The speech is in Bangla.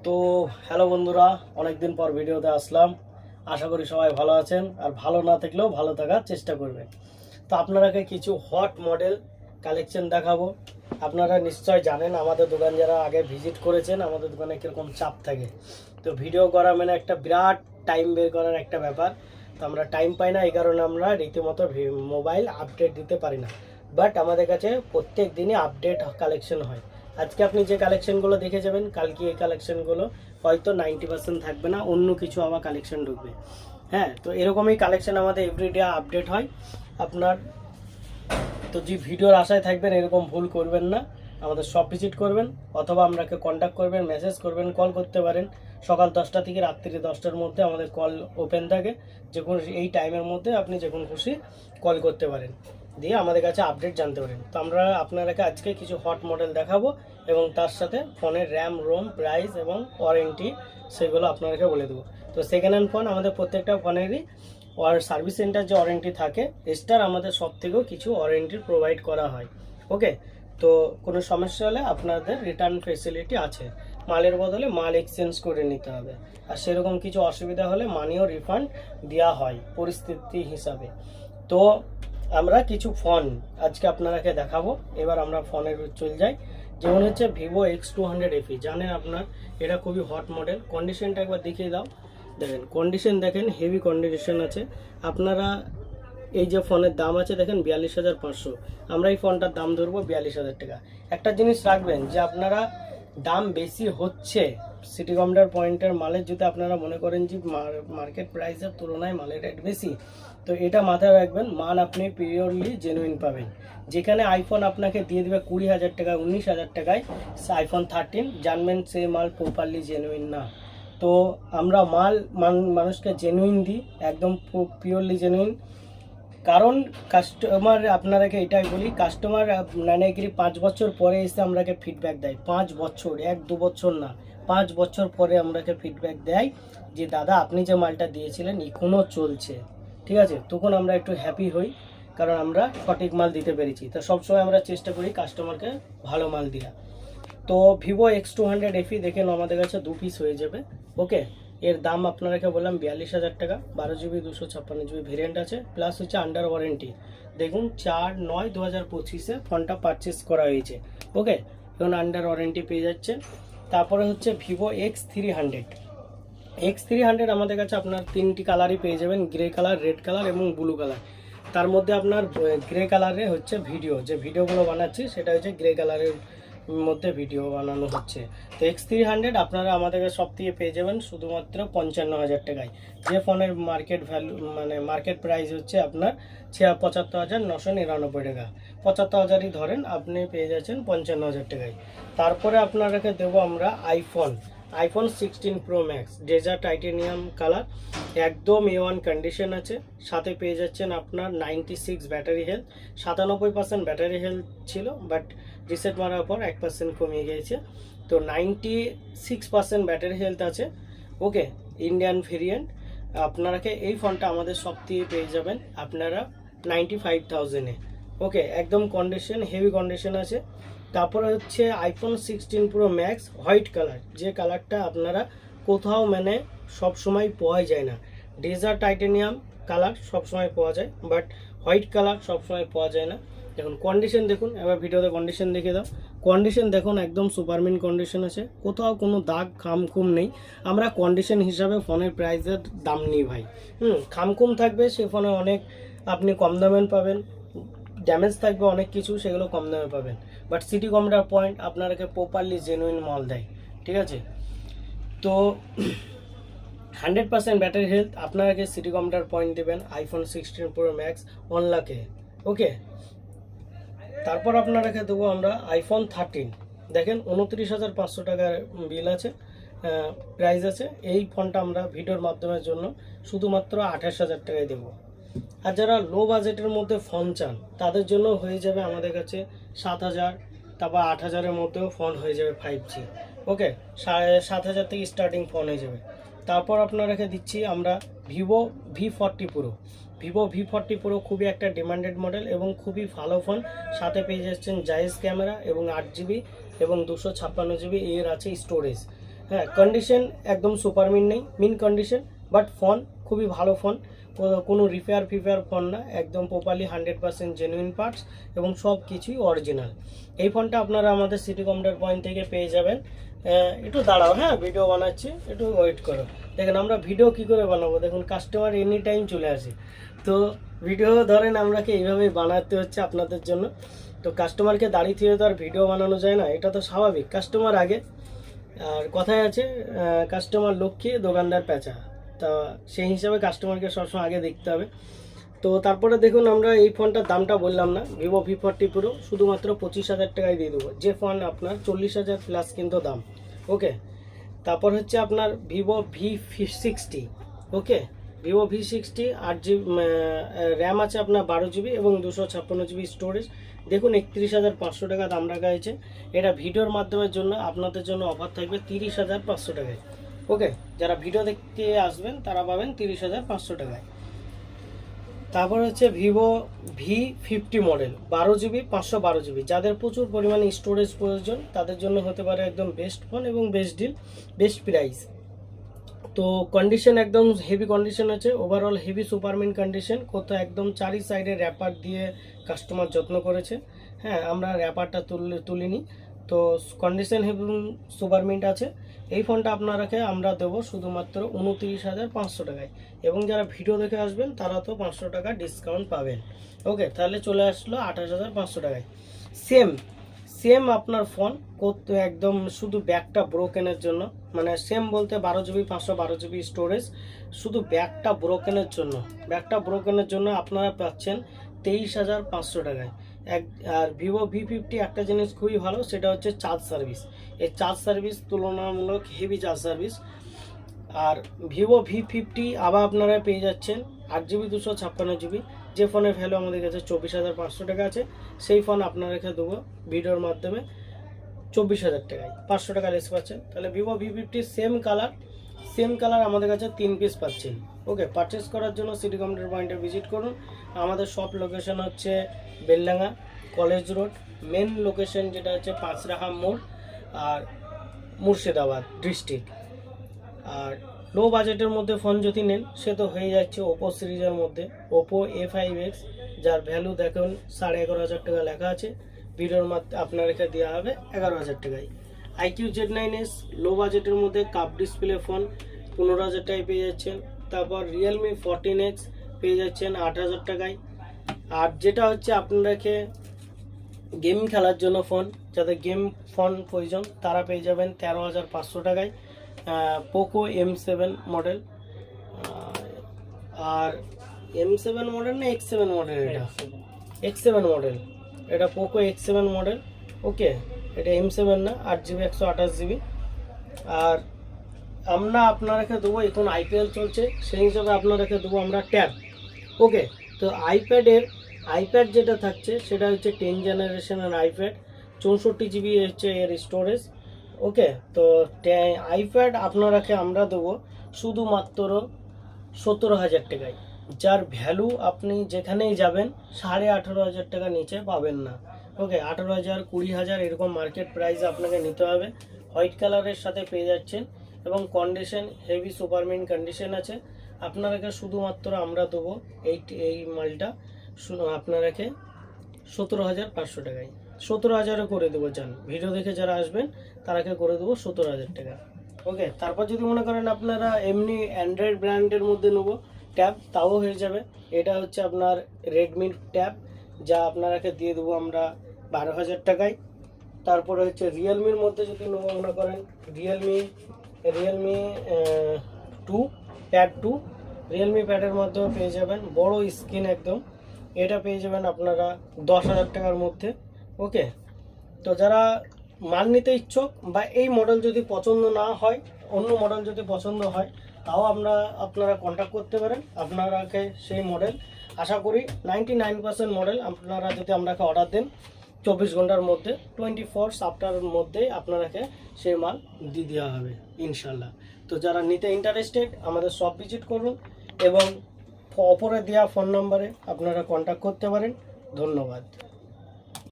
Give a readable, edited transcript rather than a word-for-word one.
তো হ্যালো বন্ধুরা, অনেকদিন পর ভিডিওতে আসলাম। আশা করি সবাই ভালো আছেন, আর ভালো না থাকলেও ভালো থাকার চেষ্টা করবেন। তো আপনারাকে কিছু হট মডেল কালেকশন দেখাবো। আপনারা নিশ্চয় জানেন আমাদের দোকান যারা আগে ভিজিট করেছেন, আমাদের দোকানে কীরকম চাপ থাকে। তো ভিডিও করা মানে একটা বিরাট টাইম বের করার একটা ব্যাপার। তো আমরা টাইম পাই না, এই কারণে আমরা রীতিমতো মোবাইল আপডেট দিতে পারি না। বাট আমাদের কাছে প্রত্যেক দিনই আপডেট কালেকশন হয়। আজকে আপনি যে কালেকশনগুলো দেখে যাবেন, কালকে এই কালেকশনগুলো হয়তো 90% থাকবে না, অন্য কিছু আবার কালেকশন ঢুকবে। হ্যাঁ, তো এরকমই কালেকশন আমাদের এভরিডে আপডেট হয় আপনার। তো যে ভিডিওর আশায় থাকবেন, এরকম ভুল করবেন না। আমাদের শপ ভিজিট করবেন, অথবা আমাকে কন্ট্যাক্ট করবেন, মেসেজ করবেন, কল করতে পারেন। সকাল 10টা থেকে রাত্রি 10টার মধ্যে আমাদের কল ওপেন থাকে। যে কোনো এই টাইমের মধ্যে আপনি যখন খুশি কল করতে পারেন, দিয়ে আমাদের কাছে আপডেট জানতে পারেন। তো আমরা আপনাদেরকে আজকে কিছু হট মডেল দেখাবো, এবং তার সাথে ফোনের র্যাম, রোম, প্রাইস এবং ওয়ারেন্টি সেগুলো আপনাদেরকে বলে দেবো। তো সেকেন্ড হ্যান্ড ফোন আমাদের প্রত্যেকটা ফোনেরই আর সার্ভিস সেন্টার যে ওয়ারেন্টি থাকে, এক্সট্রা আমাদের সব থেকেও কিছু ওয়ারেন্টি প্রোভাইড করা হয়। ওকে, তো কোনো সমস্যা হলে আপনাদের রিটার্ন ফেসিলিটি আছে। মালের বদলে মাল এক্সচেঞ্জ করে নিতে হবে, আর সেরকম কিছু অসুবিধা হলে মানিও রিফান্ড দেওয়া হয় পরিস্থিতি হিসাবে। তো আমরা কিছু ফোন আজকে আপনারাকে দেখাবো। এবার আমরা ফোনের চলে যাই। যেমন হচ্ছে ভিভো X200 FE, জানেন আপনার এটা খুবই হট মডেল। কন্ডিশনটা একবার দেখিয়ে দাও। দেখেন কন্ডিশন, দেখেন হেভি কন্ডিশন আছে। আপনারা এই যে ফোনের দাম আছে দেখেন 42,500, আমরা এই ফোনটার দাম ধরবো 42,000 টাকা। একটা জিনিস রাখবেন যে আপনারা দাম বেশি হচ্ছে সিটি কমডার পয়েন্টের মালের, যদি আপনারা মনে করেন যে মার্কেট প্রাইসের তুলনায় মালের রেট বেশি, তো এটা মাথায় রাখবেন। মাল আপনি পিওরলি জেনুইন পাবেন। যেখানে আইফোন আপনাকে দিয়ে দেবে 20,000 টাকায়, 19,000 টাকায় আইফোন 13, জানবেন সেই মাল প্রপারলি জেনুইন না। তো আমরা মাল মানুষকে জেনুইন দিই, একদম পিওরলি জেনুইন। কারণ কাস্টমার, আপনারাকে এটাই বলি, কাস্টমার মানে কি 5 বছর পরে এসে আমরাকে ফিডব্যাক দেয়। 5 বছর, 1-2 বছর না, 5 বছর পরে আমরাকে ফিডব্যাক দেয় যে দাদা আপনি যে মালটা দিয়েছিলেন এখনও চলছে। ঠিক আছে, তখন আমরা একটু হ্যাপি হই, কারণ আমরা সঠিক মাল দিতে পেরেছি। তো সবসময় আমরা চেষ্টা করি কাস্টমারকে ভালো মাল দেওয়া। তো ভিভো X200 FE দেখেন আমাদের কাছে 2 পিস হয়ে যাবে। ওকে, এর দাম আপনারাকে বললাম 42,000 টাকা। 12GB 256GB ভেরিয়েন্ট আছে, প্লাস হচ্ছে আন্ডার ওয়ারেন্টি। দেখুন 4/9/2025-এ ফোনটা পারচেস করা হয়েছে। ওকে, এখন আন্ডার ওয়ারেন্টি পেয়ে যাচ্ছে। তারপরে হচ্ছে ভিভো X300 আমাদের কাছে আপনার 3টি কালারই পেয়ে যাবেন, গ্রে কালার, রেড কালার এবং ব্লু কালার। তার মধ্যে আপনার গ্রে কালারে হচ্ছে যে ভিডিওগুলো বানাচ্ছি সেটা হচ্ছে গ্রে কালারের মধ্যে ভিডিও বানানো হচ্ছে। তো X300 আপনারা আমাদের সব থেকে পেয়ে যাবেন শুধুমাত্র 55,000 টাকায়। যে ফোনের মার্কেট ভ্যালু মানে মার্কেট প্রাইস হচ্ছে আপনার 75,999 টাকা। 75,000ই ধরেন, আপনি পেয়ে যাচ্ছেন 55,000 টাকায়। তারপরে আপনারাকে দেবো আমরা iPhone 16 Pro Max dessert titanium colour, একদম A1 কন্ডিশন আছে। সাথে পেয়ে যাচ্ছেন আপনার 96 ব্যাটারি হেলথ। 97% ব্যাটারি হেলথ ছিল, বাট রিসেট মারার পর 1% কমিয়ে গিয়েছে। তো 96% ব্যাটারি হেলথ আছে। ওকে, ইন্ডিয়ান ভেরিয়েন্ট। আপনারাকে এই ফোনটা আমাদের সব থেকে পেয়ে যাবেন আপনারা 95,000-এ। ওকে, একদম কন্ডিশন, হেভি কন্ডিশন আছে। তারপরে হচ্ছে iPhone 16 Pro Max white colour, যে কালারটা আপনারা কোথাও মানে সব সময় পাওয়া যায় না। ডেজার্ট টাইটেনিয়াম কালার সব সময় পাওয়া যায়, বাট হোয়াইট কালার সব সময় পাওয়া যায় না। দেখুন কন্ডিশন দেখুন, এবার ভিডিওতে কন্ডিশন দেখে দাও। কন্ডিশন দেখুন একদম সুপারমিন কন্ডিশন আছে, কোথাও কোনো দাগ খামখুম নেই। আমরা কন্ডিশন হিসাবে ফোনের প্রাইসের দাম নিই ভাই। খামখুম থাকবে সে ফোনে অনেক আপনি কম দামে পাবেন, ড্যামেজ থাকবে অনেক কিছু, সেগুলো কম দামে পাবেন। বাট সিটি কমডার পয়েন্ট আপনাদেরকে প্রপারলি জেনুইন মাল দেয়। ঠিক আছে, তো 100% ব্যাটারি হেলথ আপনাকে সিটি কমডার পয়েন্ট দেবেন আইফোন 16 Pro Max 1 লাখে। ওকে, তারপর আপনারাকে দেবো আমরা আইফোন 13। দেখেন 29,500 টাকার বিল আছে, প্রাইস আছে। এই ফোনটা আমরা ভিডিওর মাধ্যমের জন্য শুধুমাত্র 28,000 টাকায় দেবো। আর যারা লো বাজেটের মধ্যে ফোন চান তাদের জন্য হয়ে যাবে আমাদের কাছে 7,000, তারপর 8,000-এর মধ্যেও ফোন হয়ে যাবে 5G। ওকে, 7,000 থেকে স্টার্টিং ফোন হয়ে যাবে। তারপর আপনারাকে দিচ্ছি আমরা ভিভো V40 Pro খুবই একটা ডিমান্ডেড মডেল এবং খুবই ভালো ফোন। সাথে পেয়ে যাচ্ছেন জায়েজ ক্যামেরা এবং 8GB এবং 256GB এর আছে স্টোরেজ। হ্যাঁ, কন্ডিশন একদম সুপার মিন নেই, মিন কন্ডিশন, বাট ফোন খুবই ভালো ফোন, কোনো রিপেয়ার ফোন না, একদম প্রপারলি 100% জেনুইন পার্টস এবং সব কিছুই অরিজিনাল। এই ফোনটা আপনারা আমাদের সিটি কম্পিউটার পয়েন্ট থেকে পেয়ে যাবেন। একটু দাঁড়াও, হ্যাঁ ভিডিও বানাচ্ছি, একটু ওয়েট করো। দেখেন আমরা ভিডিও কি করে বানাবো, দেখুন কাস্টমার এনি টাইম চলে আসে, তো ভিডিও ধরেন আমরাকে এইভাবেই বানাতে হচ্ছে আপনাদের জন্য। তো কাস্টমারকে দাঁড়িয়ে থেকে তো আর ভিডিও বানানো যায় না, এটা তো স্বাভাবিক, কাস্টমার আগে। আর কথায় আছে কাস্টমার লক্ষ্মী দোকানদার পেঁচা, তা সেই হিসাবে কাস্টমারকে সবসময় আগে দেখতে হবে। তো তারপরে দেখুন আমরা এই ফোনটার দামটা বললাম না, ভিভো V40 Pro শুধুমাত্র 25,000 টাকায় দিয়ে দেবো, যে ফোন আপনার 40,000 প্লাস কিন্তু দাম। ওকে, তারপর হচ্ছে আপনার ভিভো V60, ওকে, ভিভো V60 8GB র্যাম আছে আপনার 12GB এবং 256GB স্টোরেজ। দেখুন 31,500 টাকা দাম রাখা হয়েছে। এটা ভিডিওর মাধ্যমের জন্য আপনাদের জন্য অফার থাকবে 30,500 টাকায়। ওকে, যারা ভিডিও দেখতে আসবেন তারা পাবেন 30,500 টাকায়। তারপর হচ্ছে Vivo V50 model 12GB 512GB, যাদের প্রচুর পরিমাণে স্টোরেজ প্রয়োজন তাদের জন্য হতে পারে একদম বেস্ট ফোন এবং বেস্ট ডিল, বেস্ট প্রাইস। তো কন্ডিশন একদম হেভি কন্ডিশন আছে, ওভারঅল হেভি সুপারমিন কন্ডিশন, কোথাও একদম চারি সাইডে র্যাপার দিয়ে কাস্টমার যত্ন করেছে। হ্যাঁ, আমরা র্যাপারটা তুলিনি, তো কন্ডিশন হেভি সুপারমিন্ট আছে। এই ফোনটা আপনারাকে আমরা দেবো শুধুমাত্র 29,500 টাকায়, এবং যারা ভিডিও দেখে আসবেন তারা তো 500 টাকা ডিসকাউন্ট পাবেন। ওকে, তাহলে চলে আসলো 28,500 টাকায়। সেম আপনার ফোন করতে একদম শুধু ব্যাগটা ব্রোকেনের জন্য, মানে সেম বলতে 12GB 512GB স্টোরেজ, শুধু ব্যাগটা ব্রোকেনের জন্য আপনারা পাচ্ছেন 23,500 টাকায়। আর ভিভো V50 একটা জিনিস খুবই ভালো, সেটা হচ্ছে চার্জ সার্ভিস। এই চার্জ সার্ভিস তুলনামূলক হেভি চার্জ সার্ভিস। আর ভিভো V50 আবার আপনারা পেয়ে যাচ্ছেন 8GB 256GB, যে ফোনের ভ্যালু আমাদের কাছে 24,500 টাকা আছে, সেই ফোন আপনাদেরকে দেবো ভিডিওর মাধ্যমে 24,000 টাকায়, 500 টাকা লেস পাচ্ছেন। তাহলে ভিভো V50 সেম কালার আমাদের কাছে 3 পিস পাচ্ছেন। ওকে, পারচেস করার জন্য সিটি কম্পিউটার পয়েন্টে ভিজিট করুন। আমাদের শপ লোকেশন হচ্ছে Beldanga college road, main location যেটা হচ্ছে পাঁচরাহা মোড়, আর মুর্শিদাবাদ ডিস্ট্রিক্ট। আর লো বাজেটের মধ্যে ফোন যদি নেন সে তো হয়ে যাচ্ছে ওপো সিরিজের মধ্যে, ওপো A5X, যার ভ্যালু দেখুন 11,500 টাকা লেখা আছে, ভিডিওর মাধ্যমে আপনার রেখে দেওয়া হবে 11,000 টাকায়। IQ Z9s লো বাজেটের মধ্যে কাপ ডিসপ্লে ফোন 15,000 টাকায় পেয়ে যাচ্ছেন। তারপর রিয়েলমি 14X পেয়ে যাচ্ছেন 8,000 টাকায়। আর যেটা হচ্ছে আপনাদেরকে গেম খেলার জন্য ফোন, যাদের গেম ফোন প্রয়োজন তারা পেয়ে যাবেন 13,500 টাকায়, পোকো M7 মডেল। আর M7 মডেল না X7 মডেল, এটা X7 মডেল, এটা পোকো X7 মডেল। ওকে, এটা M7 না, 8GB 128GB। আর আমরা আপনারাকে দেবো, এখন IPL চলছে সেই হিসাবে আপনারাকে দেবো আমরা ট্যাব। ওকে, তো আইপ্যাড যেটা থাকছে সেটা হচ্ছে 10 জেনারেশনের আইপ্যাড, 64GB হচ্ছে এর স্টোরেজ। ওকে, তো আইপ্যাড আপনারাকে আমরা দেবো শুধুমাত্র 17,000 টাকায়, যার ভ্যালু আপনি যেখানেই যাবেন 18,500 টাকা নিচে পাবেন না। ওকে, 18,000 20,000 এরকম মার্কেট প্রাইসে আপনাকে নিতে হবে। হোয়াইট কালারের সাথে পেয়ে যাচ্ছেন এবং কন্ডিশন হেভি সুপারমিন কন্ডিশন আছে। আপনারাকে শুধুমাত্র আমরা দেবো এই মালটা আপনারাকে 17,500 টাকায়, 17,000 করে দেবো। যান ভিডিও দেখে যারা আসবেন তারাকে করে দেবো 17,000 টাকা। ওকে, তারপর যদি মনে করেন আপনারা এমনি অ্যান্ড্রয়েড ব্র্যান্ডের মধ্যে নেবো ট্যাব, তাও হয়ে যাবে। এটা হচ্ছে আপনার রেডমি ট্যাব, যা আপনারাকে দিয়ে দেবো আমরা 12,000 টাকায়। তারপরে হচ্ছে রিয়েলমির মধ্যে যদি নেবো মনে করেন রিয়েলমি 2 প্যাড 2, রিয়েলমি প্যাডের মধ্যেও পেয়ে যাবেন বড় স্ক্রিন একদম, এটা পেয়ে যাবেন আপনারা 10,000 টাকার মধ্যে। ওকে, তো যারা মাল নিতে ইচ্ছুক বা এই মডেল যদি পছন্দ না হয়, অন্য মডেল যদি পছন্দ হয়, তাও আপনারা কন্ট্যাক্ট করতে পারেন। আপনারাকে সেই মডেল আশা করি 99% মডেল আপনারা যদি আপনাকে অর্ডার দেন 24 ঘন্টার মধ্যে, 24 আফটারের মধ্যে আপনারাকে সেই মাল দিয়ে দেওয়া হবে ইনশাল্লাহ। তো যারা নিতে ইন্টারেস্টেড আমাদের শপ ভিজিট করুন এবং ওপরে দেওয়া ফোন নম্বরে আপনারা কন্ট্যাক্ট করতে পারেন। ধন্যবাদ।